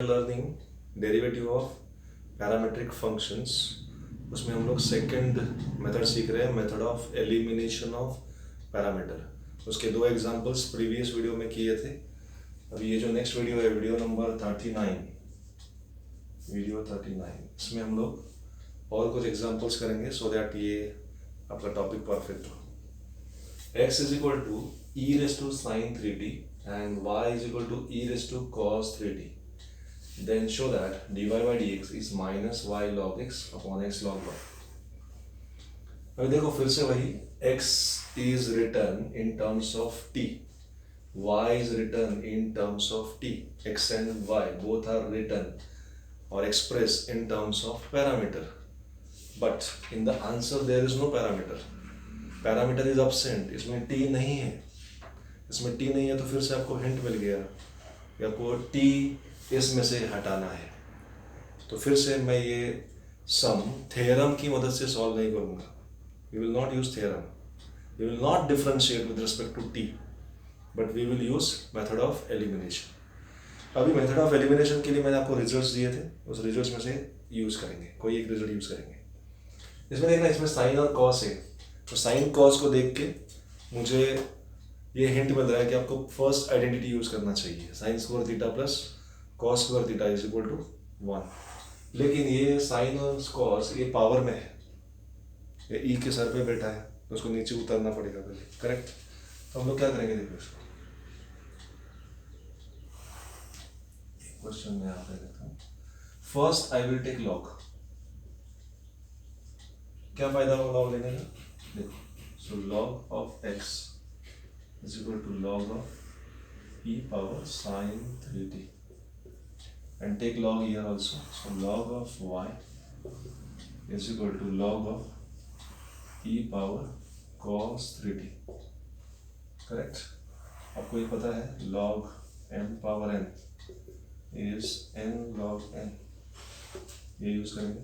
Learning derivative of parametric functions. उसमें हम लोग सेकंड मेथड सीख रहे हैं, method of elimination of parameter. उसके दो एग्जांपल्स प्रीवियस वीडियो में किए थे। अभी ये जो नेक्स्ट वीडियो है, वीडियो नंबर 39, इसमें हम लोग और कुछ एग्जांपल्स करेंगे सो दैट ये आपका टॉपिक परफेक्ट हो। x is equal to e raised to sin 3t and y is equal to e raised to cos 3t. Then show that dy by dx is minus y log x upon x log y. अभी देखो फिर से वही, x is written in terms of t, y is written in terms of t, x and y both are written or expressed in terms of parameter. But in the answer there is no parameter. Parameter is absent, इसमें t नहीं है। इसमें t नहीं है तो फिर से आपको हिंट मिल गया कि आपको t इसमें से हटाना है। तो फिर से मैं ये सम थ्योरम की मदद से सॉल्व नहीं करूँगा। We will not use theorem, we will not differentiate with respect to t, but we will use method of elimination. अभी मेथड ऑफ एलिमिनेशन के लिए मैंने आपको रिजल्ट्स दिए थे, उस रिजल्ट्स में से यूज करेंगे, कोई एक रिजल्ट यूज करेंगे। इसमें देखना, इसमें साइन और कॉस है, तो साइन कॉस को देख के मुझे ये हिंट मिल रहा है कि आपको फर्स्ट आइडेंटिटी यूज करना चाहिए, sine square theta plus cos square theta is equal to 1। लेकिन ये साइन और कॉस ये पावर में है, ये ई के सर पे बैठा है, तो उसको नीचे उतारना पड़ेगा पहले, करेक्ट। तो हम लोग क्या करेंगे, देखो इसको क्वेश्चन में यहाँ पे देखता हूँ। First I will take log. क्या फायदा होगा लॉग लेने का, देखो, सो log of x is equal to log of e power sin 3t and take log here also, so log of y is equal to log of e power cos 3t, correct। आपको ये पता है log m power n is n log n, ये use करेंगे,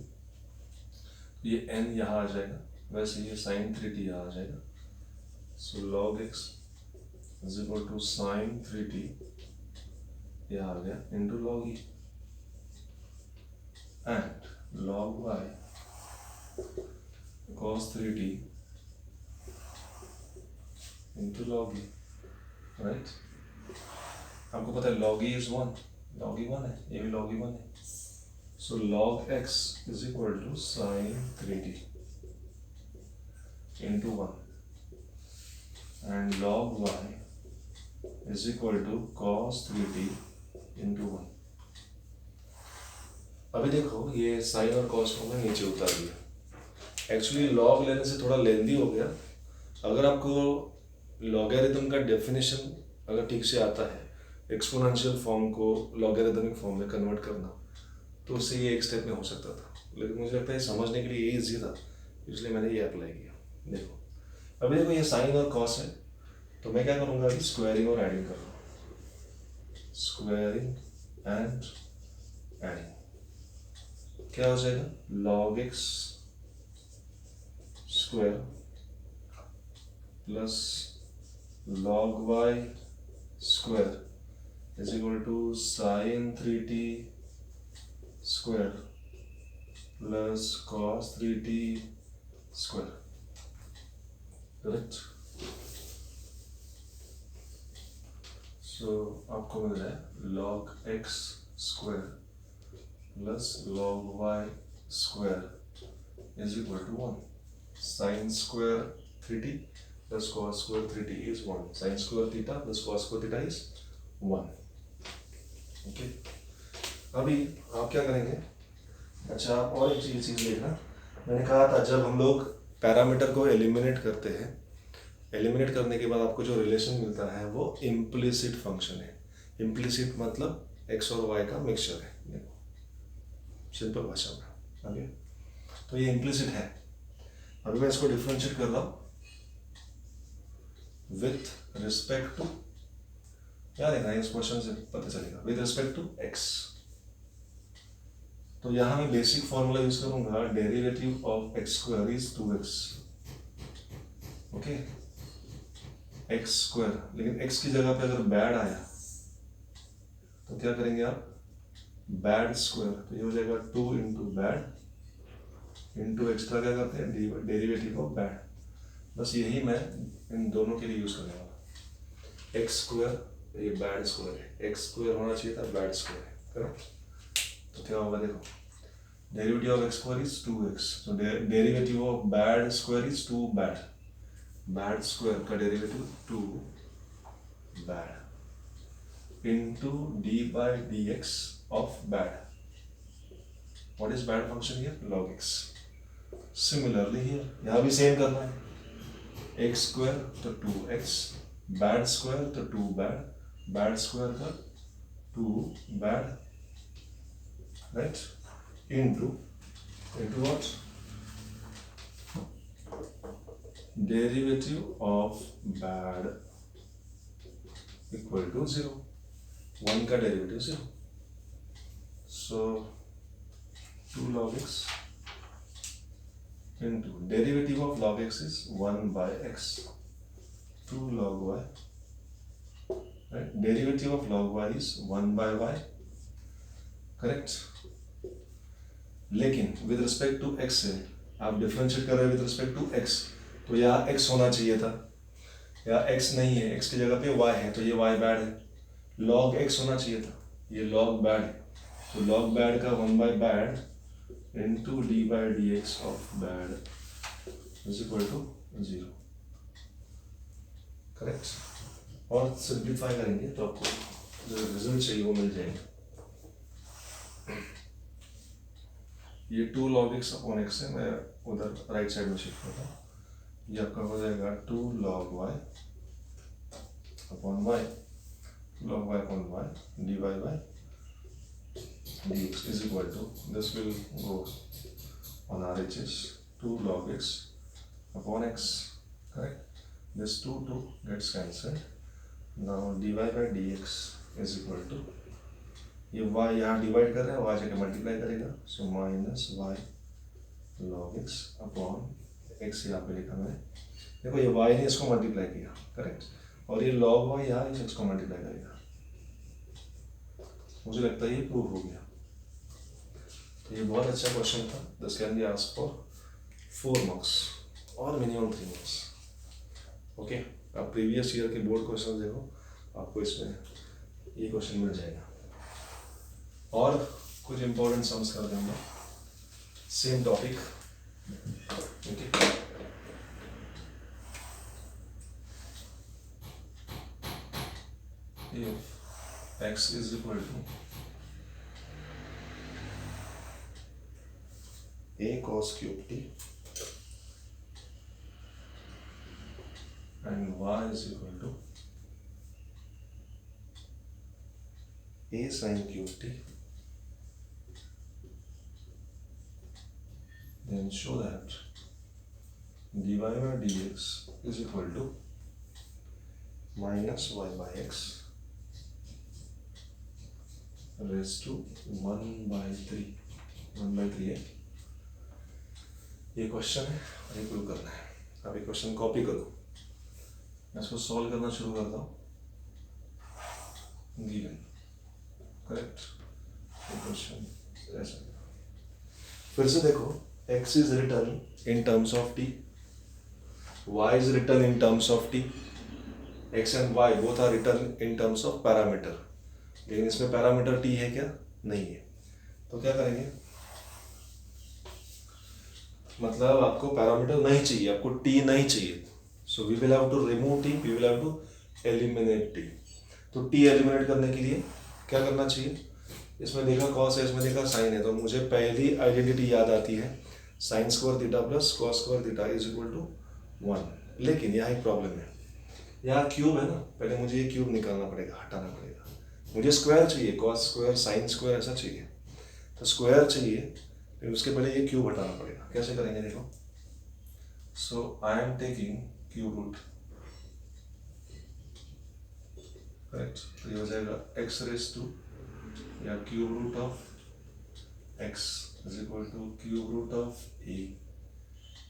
ये n यहाँ आ जाएगा, वैसे ये sin 3t यहाँ आ जाएगा, so log x is equal to sin 3t यहाँ आ गया into log e and log y cos 3t into log e, right. हमको पता है log e is 1, log e 1 है, ये भी log e 1 है, so log x is equal to sin 3t into 1 and log y is equal to cos 3t into 1। अभी देखो ये साइन और कॉस को मैं नीचे उतार दिया। एक्चुअली लॉग लेने से थोड़ा लेंदी हो गया। अगर आपको लॉगरिथम का डेफिनेशन अगर ठीक से आता है, एक्सपोनेंशियल फॉर्म को लॉगरिथमिक फॉर्म में कन्वर्ट करना, तो उससे ये एक स्टेप में हो सकता था, लेकिन मुझे लगता है समझने के लिए ये ईजी था, इसलिए मैंने ये अप्लाई किया। देखो अभी देखो ये साइन और कॉस है, तो मैं क्या करूँगा, अभी स्क्वायरिंग और एडिंग करूँगा, स्क्वायरिंग एंड एडिंग। क्या हो जाएगा, log x square plus log y square is equal to sin 3t square plus cos 3t square, correct. So आपको मिल रहा है log x square plus log y square is equal to 1, sine square 3t plus cos square 3t is 1, sine square theta plus cos square theta is 1, okay. अभी आप क्या करेंगे, अच्छा आप और एक चीज़ देखना, मैंने कहा था जब हम लोग पैरामीटर को एलिमिनेट करते हैं, एलिमिनेट करने के बाद आपको जो रिलेशन मिलता है वो इम्प्लिसिट फंक्शन है। इम्प्लिसिट मतलब x और y का मिक्सचर है, देखो सिंपल भाषा में, ओके। तो ये इम्प्लिसिट है। अभी मैं इसको डिफरेंशिएट कर रहा हूँ विथ रिस्पेक्ट टू, क्या देखना है इस क्वेश्चन से पता चलेगा, विथ रिस्पेक्ट टू x। तो यहाँ मैं बेसिक फॉर्मूला यूज करूंगा, derivative of x square is 2x, okay, x square. लेकिन x की जगह पे अगर बैड आया तो क्या करेंगे आप, बैड स्क्वायर, तो ये हो जाएगा 2 इंटू बैड इंटू एक्स्ट्रा क्या करते हैं डेरिवेटिव ऑफ बैड। बस यही मैं इन दोनों के लिए यूज करने वाला। एक्स स्क्वायर, ये बैड स्क्वायर है, एक्स स्क्वायर होना चाहिए था, बैड स्क्वायर है, करेक्ट। तो क्या होगा देखो, derivative of x square is 2x, so derivative of bad square is 2 bad, bad square का derivative 2 bad into d by d x of bad. What is bad function here? log x। Similarly here यहाँ भी same करना है, x square तो 2x, bad square तो 2 bad, bad square का 2 bad, right, into what? Derivative of bad equal to 0, 1 का derivative 0, so 2 log x into derivative of log x is 1 by x, 2 log y, right? Derivative of log y is 1 by y, correct? लेकिन with respect to x से आप differentiate कर रहे हैं with respect to x, तो यहाँ x होना चाहिए था, यहाँ x नहीं है, x की जगह पे y है, तो ये y बैड है, log x होना चाहिए था, ये log बैड है, तो log बैड का 1 by bad into d by d x of bad is equal to 0, correct. और सिंप्लीफाई करेंगे तो आपको जो रिजल्ट चाहिए वो मिल जाएंगे। ये 2 log x अपॉन x है, मैं उधर राइट साइड में शिफ्ट करता हूँ, ये आपका हो जाएगा 2 log y upon y, log y upon y dy by dx is equal to, this will go on RHS, 2 log x upon x, correct? This 2 gets cancelled, now dy by dx is equal to, ये y यहाँ divide कर रहे हैं, y जाके multiply करेगा, so minus y log x upon x यहाँ पे लिखा मैंने, देखो ये y ने इसको मल्टीप्लाई किया, करेक्ट, और ये log y यहाँ इस x को मल्टीप्लाई करेगा, मुझे लगता है ये प्रूव हो गया। तो ये बहुत अच्छा क्वेश्चन था, this can be asked for 4 marks और मिनिमम 3 मार्क्स, ओके। आप प्रीवियस ईयर के बोर्ड क्वेश्चन देखो, आपको इसमें ये क्वेश्चन मिल जाएगा। और कुछ इंपॉर्टेंट सम्स कर देंगे, same topic, okay. If x is equal to a cos cube t and y is equal to a sin cube t, then show that dy by dx is equal to minus y by x raised to 1 by 3, 1 by 3 है ये question है और ये prove करना है। अब ये question copy करो, मैं इसको सॉल्व करना शुरू करता हूँ, गिवन, करेक्ट, ये क्वेश्चन ऐसा। फिर से देखो, x is written in terms of t, y is written in terms of t, x and y both are written in terms of parameter, लेकिन इसमें पैरामीटर t है क्या? नहीं है, तो क्या करेंगे, मतलब आपको पैरामीटर नहीं चाहिए, आपको t नहीं चाहिए, so we will have to remove t, we will have to eliminate t। तो t एलिमिनेट करने के लिए क्या करना चाहिए, इसमें देखा कॉस है, इसमें देखा साइन है, तो मुझे पहली आइडेंटिटी याद आती है, sine square theta plus cos square theta is equal to 1। लेकिन यहाँ एक प्रॉब्लम है, यहाँ क्यूब है ना, पहले मुझे ये क्यूब निकालना पड़ेगा, हटाना पड़ेगा, मुझे स्क्वायर चाहिए, कॉस स्क्वायर साइन स्क्वायर ऐसा चाहिए, तो स्क्वायर चाहिए, फिर उसके पहले ये क्यूब हटाना पड़ेगा। कैसे करेंगे देखो, so I am taking cube root, correct, तो ये हो जाएगा एक्स रेज टू या cube root of x is equal to cube root of a,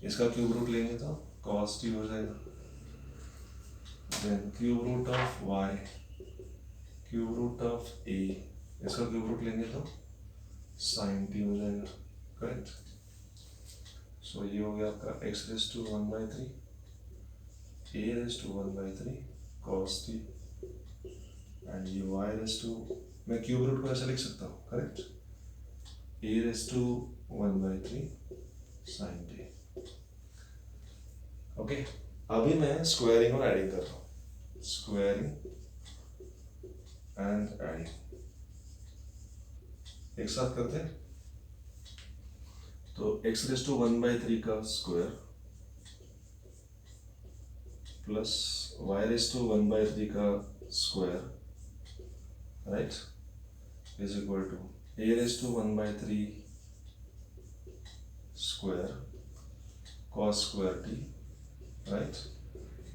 इसका क्यूब रूट लेंगे तो कॉस टी हो जाएगा, then cube root of y cube root of a, इसका क्यूब रूट लेंगे तो साइन टी हो जाएगा, करेक्ट। सो ये हो गया आपका x raise to 1/3 a raise to 1/3 cos t and ये वाई रेस टू, मैं क्यूब रूट को ऐसे लिख सकता हूँ, correct, a raise to 1/3 sine t. Okay, अभी मैं स्क्वायरिंग और एडिंग कर रहा हूँ, स्क्वायरिंग एंड एडिंग एक साथ करते हैं। तो x रेस टू 1/3 का square plus y raise to 1/3 का square, right, is equal to a raise to 1/3 square cos square t, right,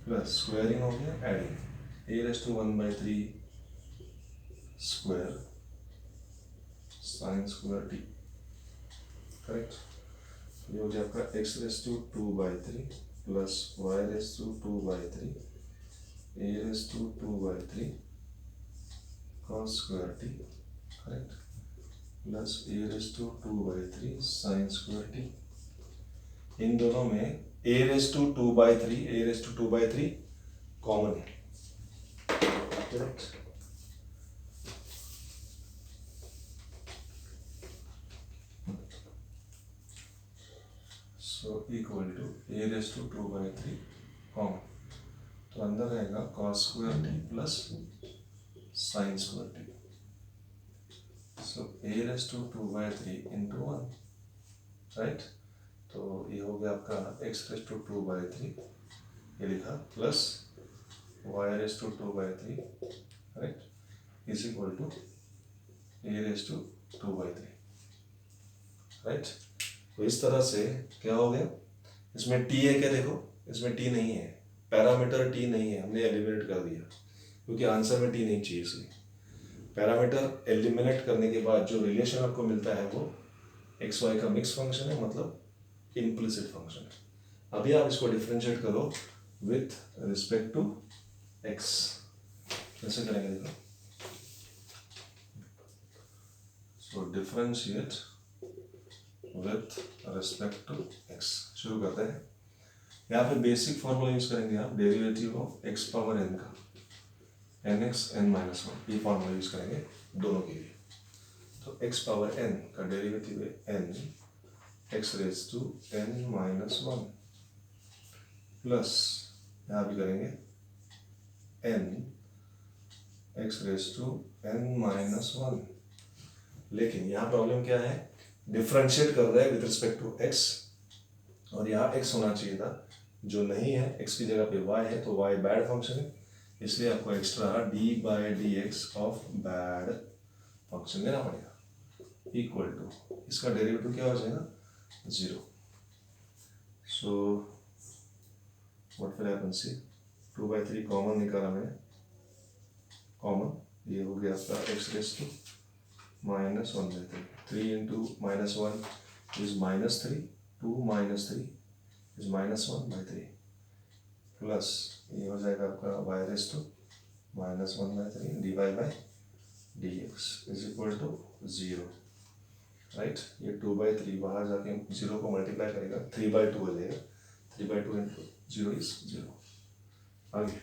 plus squaring हो गया adding a raise to 1/3 square sine square t, correct. ये हो गया आपका x raise to 2/3 plus y raise to 2/3 a raise to 2/3 cos square t, correct, plus a raise to 2/3 sine square t. इन दोनों में a raise to 2/3 a raise to 2/3 common है, correct. So equal to a raise to 2/3 common, तो अंदर रहेगा cos square t plus sine square t. So a raise to 2/3 into 1, right. तो ये हो गया आपका x रेस टू 2/3 ये लिखा plus y raise to 2/3, right, is equal to a raise to 2/3, right. तो इस तरह से क्या हो गया, इसमें t है क्या, देखो इसमें t नहीं है, पैरामीटर t नहीं है, हमने एलिमिनेट कर दिया क्योंकि आंसर में t नहीं चाहिए, इसलिए पैरामीटर एलिमिनेट करने के बाद जो रिलेशन आपको मिलता है वो एक्स वाई का मिक्स फंक्शन है, मतलब इम्प्लिसिट फंक्शन है। अभी आप इसको डिफरेंशिएट करो विथ रिस्पेक्ट टू x, कैसे करेंगे देखो। So differentiate with respect to x, शुरू करते हैं। यहाँ पे बेसिक फॉर्मूला यूज करेंगे आप, derivative of x power n का nx n-1, ये फॉर्मूला यूज करेंगे दोनों के लिए। तो x पावर n का डेरिवेटिव है n x raise to n-1 plus यहाँ भी करेंगे n x raise to n-1, लेकिन यहाँ प्रॉब्लम क्या है, डिफरेंशिएट कर रहे हैं विद रिस्पेक्ट टू x और यहाँ x होना चाहिए था, जो नहीं है, x की जगह पे y है, तो y बैड फंक्शन है, इसलिए आपको extra d/dx of bad function लेना पड़ेगा, इक्वल टू इसका डेरिवेटिव क्या हो जाएगा 0। So what will happen, see 2/3 common निकाला मैंने, कॉमन ये हो गया आपका x raise to -1/3, 3 into -1 is -3, 2 - 3 is -1/3 plus ये हो जाएगा आपका y raise to -1/3 dy/dx is equal to 0, right. ये 2/3 बाहर जाके 0 को मल्टीप्लाई करेगा, 3/2 हो जाएगा, 3/2 इंटू 0 इज 0। आगे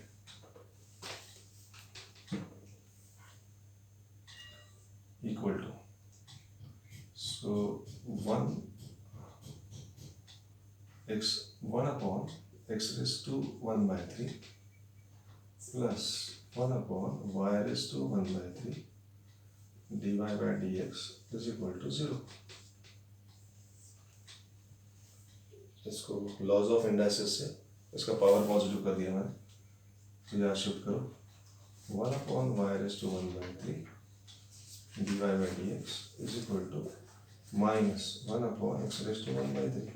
equal to, so 1 upon x raised to 1/3 plus 1 upon y raised to 1/3 dy/dx is equal to 0। इसको लॉज ऑफ इंडाइसिस से इसका पावर पॉजिटिव कर दिया मैंने, तो यहाँ शिफ्ट करो 1 upon y raised to 1/3 dy/dx is equal to -1 upon x raised to 1/3,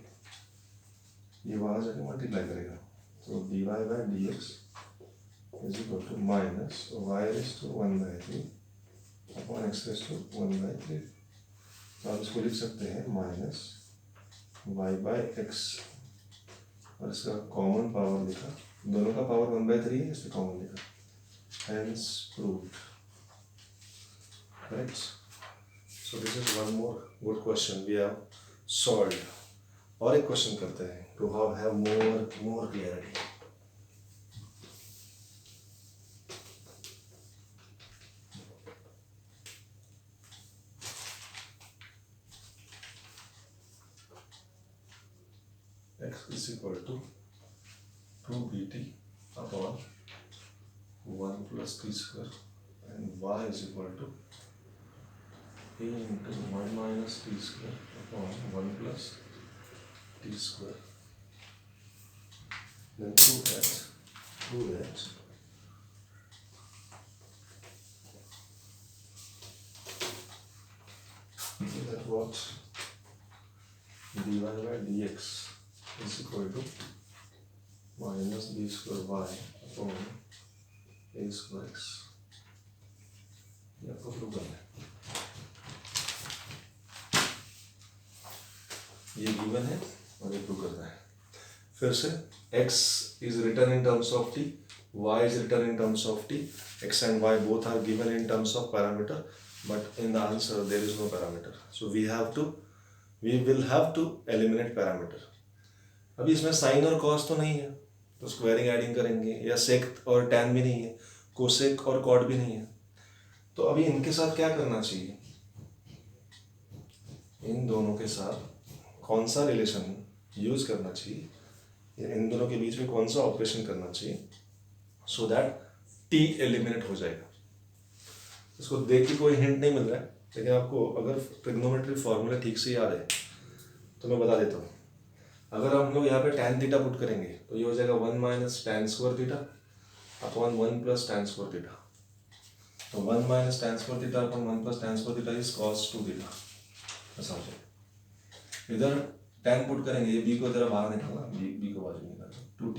ये वहाँ जाके मल्टीप्लाई करेगा, तो dy/dx is equal to minus y raised to 1/3 upon x raised to 1/3। तो आप इसको लिख सकते हैं माइनस y/x और इसका कॉमन पावर लिखा, दोनों का पावर 1/3 है, इसलिए कॉमन लिखा, hence proved, correct. So this is one more good question we have solved. और एक क्वेश्चन करते हैं to have more clarity. X is equal to 2bt upon 1 plus t square and y is equal to a into 1 minus t square upon 1 plus t square. Then 2x that what dy by dx is equal to minus b square y upon a square x. ये आपको prove करना है. ये given है और ये prove करना है. फिर से x is written in terms of t, y is written in terms of t. X and y both are given in terms of parameter, but in the answer there is no parameter. So we will have to eliminate parameter. अभी इसमें sign और cos तो नहीं है, तो squaring adding करेंगे, या सेक और टैन भी नहीं है, कोसेक और कॉट भी नहीं है. तो अभी इनके साथ क्या करना चाहिए, इन दोनों के साथ कौन सा रिलेशन यूज करना चाहिए, इन दोनों के बीच में कौन सा ऑपरेशन करना चाहिए, सो दैट टी एलिमिनेट हो जाएगा. इसको देख के कोई हिंट नहीं मिल रहा है, लेकिन आपको अगर ट्रिग्नोमेट्री फॉर्मूला ठीक से याद है तो मैं बता देता हूँ. अगर हम लोग यहाँ पे tan थीटा पुट करेंगे तो ये हो जाएगा 1 minus tan square theta upon 1 plus tan square theta. तो 1 minus tan square theta upon 1 plus tan square theta is cos 2 theta. ऐसा हो जाएगा. इधर tan पुट करेंगे, ये b को इधर बाहर निकालना, b को बाजू निकालना, 2t.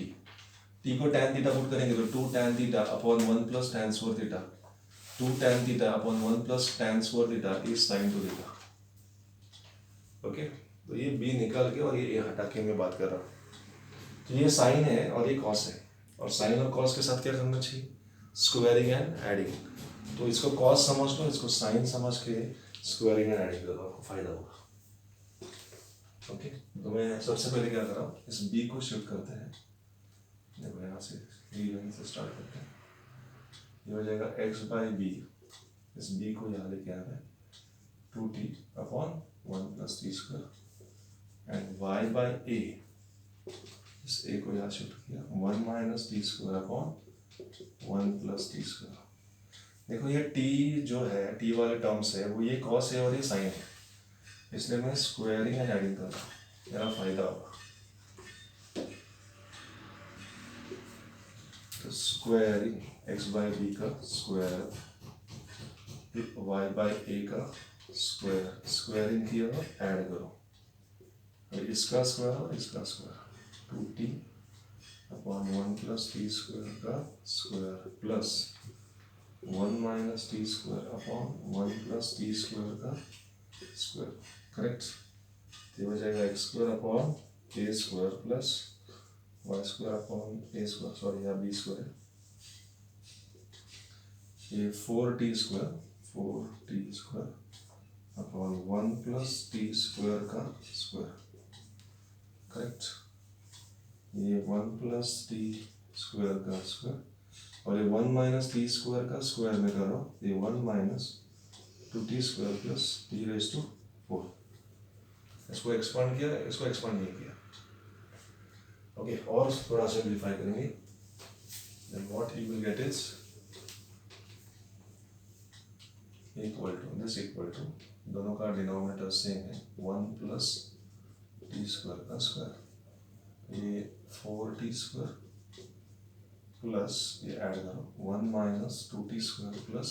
t को tan थीटा पुट करेंगे तो 2 tan theta upon 1 plus tan square theta, 2 tan theta upon 1 plus tan square theta is sin 2 theta. Okay, तो ये b निकाल के और ये हटा के मैं बात कर रहा हूँ. तो ये साइन है और ये कॉस है, और साइन और कॉस के साथ क्या करना चाहिए, स्क्वायरिंग एंड एडिंग. तो इसको कॉस समझ लो, इसको साइन समझ के स्क्वायरिंग एंड एडिंग करो, आपको फायदा होगा. ओके, तो मैं सबसे पहले क्या कर रहा हूँ, इस b को शिफ्ट करते हैं. देखो यहाँ से b से स्टार्ट करते हैं. ये हो जाएगा x बाई b. इस b को यहाँ लेके आ रहे हैं 2t upon 1 plus t square and y by a. इस a को यहाँ शिफ्ट किया 1 minus t square upon 1 plus t square. देखो ये t जो है, t वाले टर्म्स है वो ये कॉस है और ये साइन है, इसलिए मैं स्क्वायरिंग एंड एडिंग कर रहा हूँ, मेरा फायदा होगा. तो स्क्वायरिंग x बाई b का स्क्वायर, y बाई a का स्क्वायर, स्क्वायरिंग किया और ऐड करो, और इसका स्क्वायर और इसका square 2t upon 1 plus t square का square plus 1 minus t square upon 1 plus t square का स्क्वायर. करेक्ट. ये हो जाएगा x square upon a square plus y square upon a square, sorry यहाँ बी स्क्वायर है. ये 4t square upon 1 plus t square का square. Correct. ये 1 plus t square का स्क्वायर, और ये 1 माइनस टी स्क्वायर का स्क्वायर में करो, ये 1 minus 2t square plus t raise to 4. इसको एक्सपांड किया, इसको एक्सपांड नहीं किया. ओके, और थोड़ा सिंप्लीफाई करेंगे. Then what you will get is equal to दोनों का डिनोमिनेटर सेम है 1 प्लस टी स्क्वायर का स्क्वायर, ये 4t स्क्वायर प्लस ये ऐड करो 1 minus 2t square plus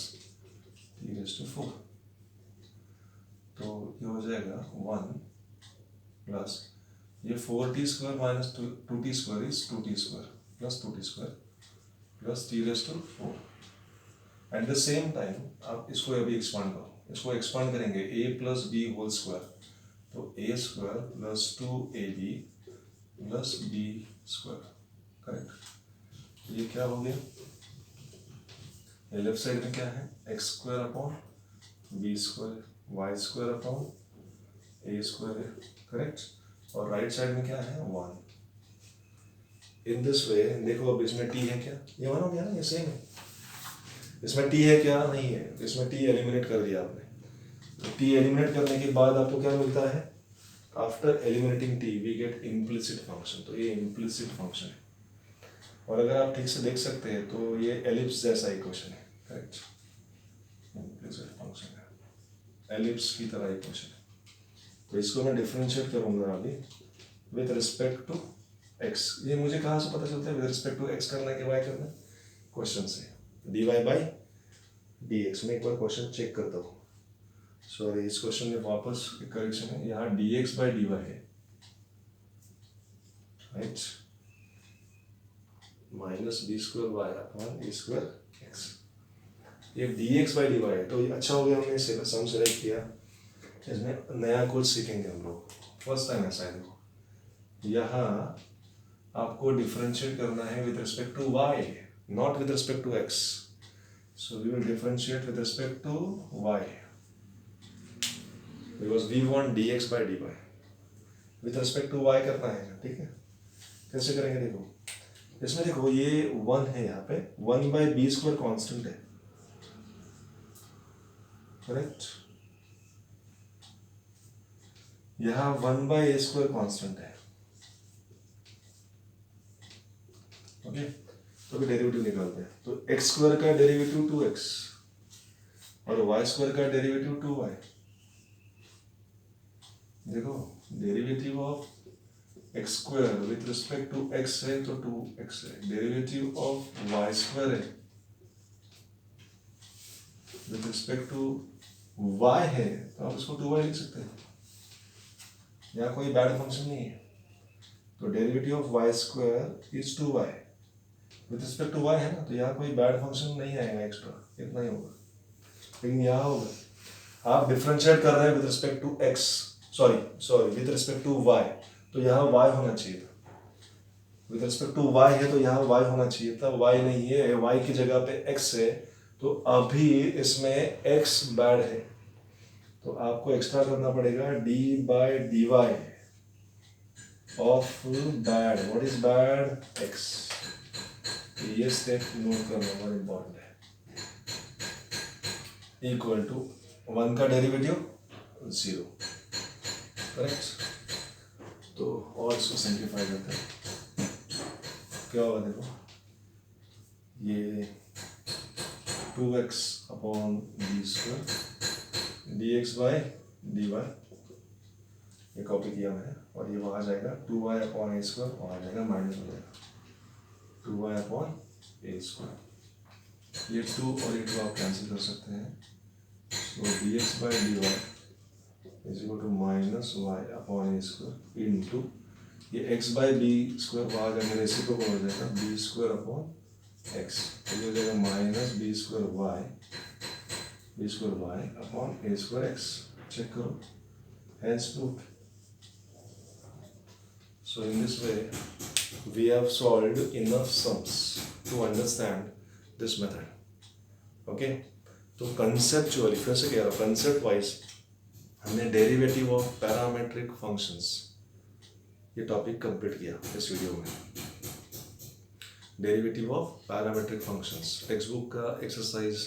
t raise to 4. तो ये हो जाएगा 1 प्लस ये 4t square minus 2t square is 2t square plus 2t square plus t raise to 4. At the same time आप इसको अभी एक्सपांड करो, इसको एक्सपांड करेंगे a plus b whole square, तो a square plus 2ab plus b square. Correct. ये क्या हो गया, ये लेफ्ट साइड में क्या है, x square upon b square y square upon a square है, करेक्ट। और राइट साइड में क्या है 1। इन दिस वे देखो, अब इसमें टी है क्या, ये 1 हो गया ना, ये सेम है। इसमें टी है क्या, नहीं है, इसमें टी एलिमिनेट कर दिया आपने। तो टी एलिमिनेट करने के बाद आपको क्या मिलता है, after eliminating t we get implicit function. तो ये इम्प्लिसिट फंक्शन है, और अगर आप ठीक से देख सकते हैं तो ये एलिप्स जैसा इक्वेशन है, करेक्ट। इम्प्लिसिट फंक्शन है, एलिप्स की तरह इक्वेशन है। तो इसको मैं डिफरेंशिएट करूंगा अभी विद रिस्पेक्ट टू एक्स। ये मुझे कहाँ से पता चलता है विद रिस्पेक्ट टू एक्स करना है कि वाई करना है, क्वेश्चन से। D y by d x में एक बार क्वेश्चन चेक करता हूँ। सॉरी, इस क्वेश्चन में वापस करेक्शन है, यहाँ d x by d y है, right, minus b square y upon a square x. ये d x by d y है, तो ये अच्छा हो गया हमने सम सेलेक्ट किया। इसमें नया कुछ सीखेंगे हम लोग, फर्स्ट टाइम ऐसा है। देखो यहाँ आपको डिफरेंशिएट करना है with respect to y, not with respect to x. So we will differentiate with respect to y because we want dx by dy with respect to y करना है, ठीक है। कैसे करेंगे देखो, इसमें देखो ये 1 है, यहाँ पे 1 by b स्क्वायर कॉन्स्टेंट है, करेक्ट। यहाँ 1 by a स्क्वायर कॉन्स्टेंट है, ओके। तो भी डेरिवेटिव निकालते हैं। तो x स्क्वायर का डेरिवेटिव 2x और y स्क्वायर का डेरिवेटिव 2y। देखो derivative of x square with respect to x है तो 2x है, डेरिवेटिव ऑफ वाई स्क्वायर है विथ रिस्पेक्ट टू y है तो आप इसको 2y लिख सकते हैं, यहाँ कोई बैड फंक्शन नहीं है। तो derivative of y square is 2y with respect to y है ना, तो यहाँ कोई बैड फंक्शन नहीं आएगा एक्स्ट्रा, इतना ही होगा। लेकिन यहाँ होगा, आप डिफरेंशिएट कर रहे हैं with respect to x, sorry with respect to y, तो यहाँ y होना चाहिए था। विथ रिस्पेक्ट टू y है तो यहाँ y होना चाहिए था, y नहीं है, y की जगह पे x है। तो अभी इसमें x बैड है, तो आपको एक्स्ट्रा करना पड़ेगा d by d y of bad. What is bad, x। ये स्टेप नोट करना बहुत इंपॉर्टेंट है। इक्वल टू 1 का डेरिवेटिव 0, करेक्ट। तो और इसको सिंप्लीफाई करते हैं, क्या होगा देखो, ये 2x upon b square d x by d y, ये कॉपी किया मैंने, और ये वहाँ जाएगा 2y अपॉन ए स्क्वायर, वहाँ जाएगा माइनस हो जाएगा 2y अपॉन ए स्क्वायर। ये 2 और ये 2 आप कैंसिल कर सकते हैं। तो d x by d y is equal to minus y upon a square into ये x बाई बी स्क्वायर, वहाँ जाकर रेसिप्रोकल हो जाएगा बी स्क्वायर अपॉन एक्स, तो ये हो जाएगा minus b square y upon a square x. Check करो, hence proved. So in this way we have solved enough sums to understand this method, okay। तो कंसेप्चुअली फिर से कह रहा हूँ, कंसेप्ट वाइज हमने डेरिवेटिव ऑफ पैरामेट्रिक फंक्शंस ये topic complete किया इस वीडियो में। Derivative of parametric functions text book का एक्सरसाइज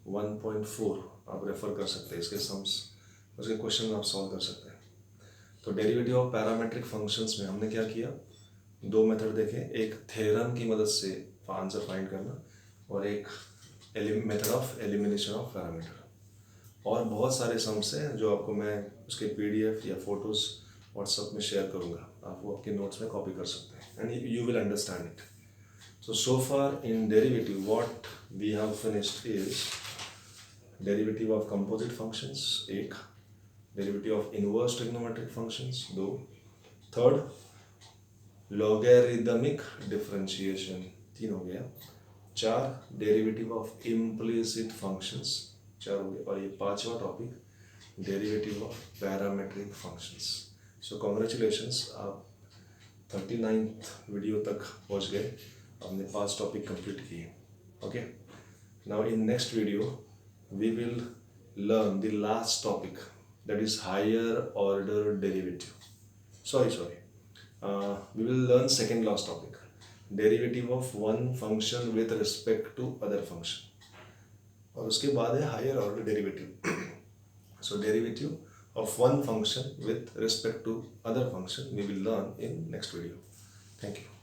1.4 आप रेफर कर सकते हैं, इसके सम्स उसके क्वेश्चन आप सॉल्व कर सकते हैं। तो डेरिवेटिव ऑफ पैरामेट्रिक फंक्शंस में हमने क्या किया, 2 मेथड देखे, एक थ्योरम की मदद से आंसर फाइंड करना और एक method of elimination of parameter. और बहुत सारे सम्स हैं जो आपको मैं उसके PDF या फोटोज व्हाट्सएप में शेयर करूँगा, आप वो आपके नोट्स में कॉपी कर सकते हैं and you will understand it. So far in derivative what we have finished is derivative of composite functions 1, derivative of inverse trigonometric functions 2, third logarithmic differentiation 3 हो गया, 4 derivative of implicit functions 4 हो गया, और ये 5वां topic derivative of parametric functions। So congratulations, आप 39th video तक पहुँच गए, हमने 5 टॉपिक कंप्लीट किए, okay. Now in next video we will learn the last topic, that is higher order derivative. Sorry. We will learn second last topic, derivative of one function with respect to other function. और उसके बाद है higher order derivative. So derivative of one function with respect to other function we will learn in next video. Thank you.